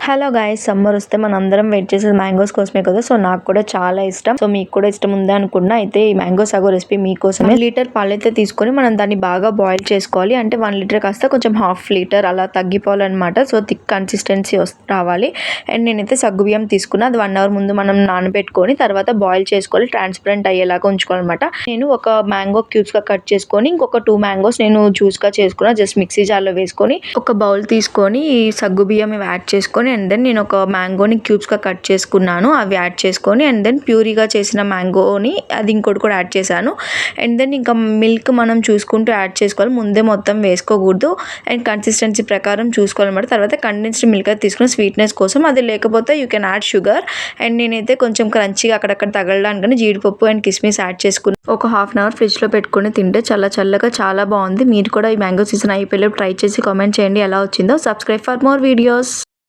Hello guys, summer వస్తే మనందరం wait చేసేది మ్యాంగోస్ కోసమే కదా. సో నాకు కూడా చాలా ఇష్టం. సో మీకు కూడా ఇష్టం ఉందా అనుకున్నా. అయితే ఈ మ్యాంగో సాగో రెసిపీ మీకోసమే. 1 లీటర్ పాలైతే తీసుకొని మనం దాన్ని బాగా బాయిల్ చేసుకోవాలి. అంటే 1 లీటర్ కాస్త కొంచెం ½ లీటర్ అలా తగ్గిపోవాలన్నమాట. సో థిక్ కన్సిస్టెన్సీ రావాలి. అండ్ నేనైతే సగ్గుబియ్యం తీసుకున్నా. అది 1 అవర్ ముందు మనం నానబెట్టుకొని తర్వాత బాయిల్ చేసుకోవాలి. ట్రాన్స్పరెంట్ అయ్యేలాగా ఉంచుకోవాలన్నమాట. నేను ఒక మ్యాంగో క్యూబ్స్ గా కట్ చేసుకొని ఇంకొక 2 మ్యాంగోస్ నేను జ్యూస్ గా చేసుకున్నా. జస్ట్ మిక్సీ జార్లో వేసుకొని ఒక బౌల్ తీసుకొని ఈ సగ్గుబియ్యం యాడ్ చేసుకొని అండ్ దెన్ నేను ఒక మ్యాంగోని క్యూబ్స్గా కట్ చేసుకున్నాను. అవి యాడ్ చేసుకొని అండ్ దెన్ ప్యూరీగా చేసిన మ్యాంగోని అది ఇంకోటి కూడా యాడ్ చేశాను. అండ్ దెన్ ఇంకా మిల్క్ మనం చూసుకుంటూ యాడ్ చేసుకోవాలి. ముందే మొత్తం వేసుకోకూడదు. అండ్ కన్సిస్టెన్సీ ప్రకారం చూసుకోవాలన్నమాట. తర్వాత కండెన్స్డ్ మిల్క్ అయితే తీసుకుని స్వీట్నెస్ కోసం, అది లేకపోతే you can add sugar. And నేనైతే కొంచెం క్రంచీగా అక్కడక్కడ తగలడానికని జీడిపప్పు అండ్ కిస్మిస్ యాడ్ చేసుకుని ఒక ½ అవర్ ఫ్రిడ్జ్లో పెట్టుకుని తింటే చల్లగా చాలా బాగుంది. మీరు కూడా ఈ మ్యాంగో సీజన్ అయిపోయి ట్రై చేసి కామెంట్ చేయండి ఎలా వచ్చిందో. Subscribe for more videos.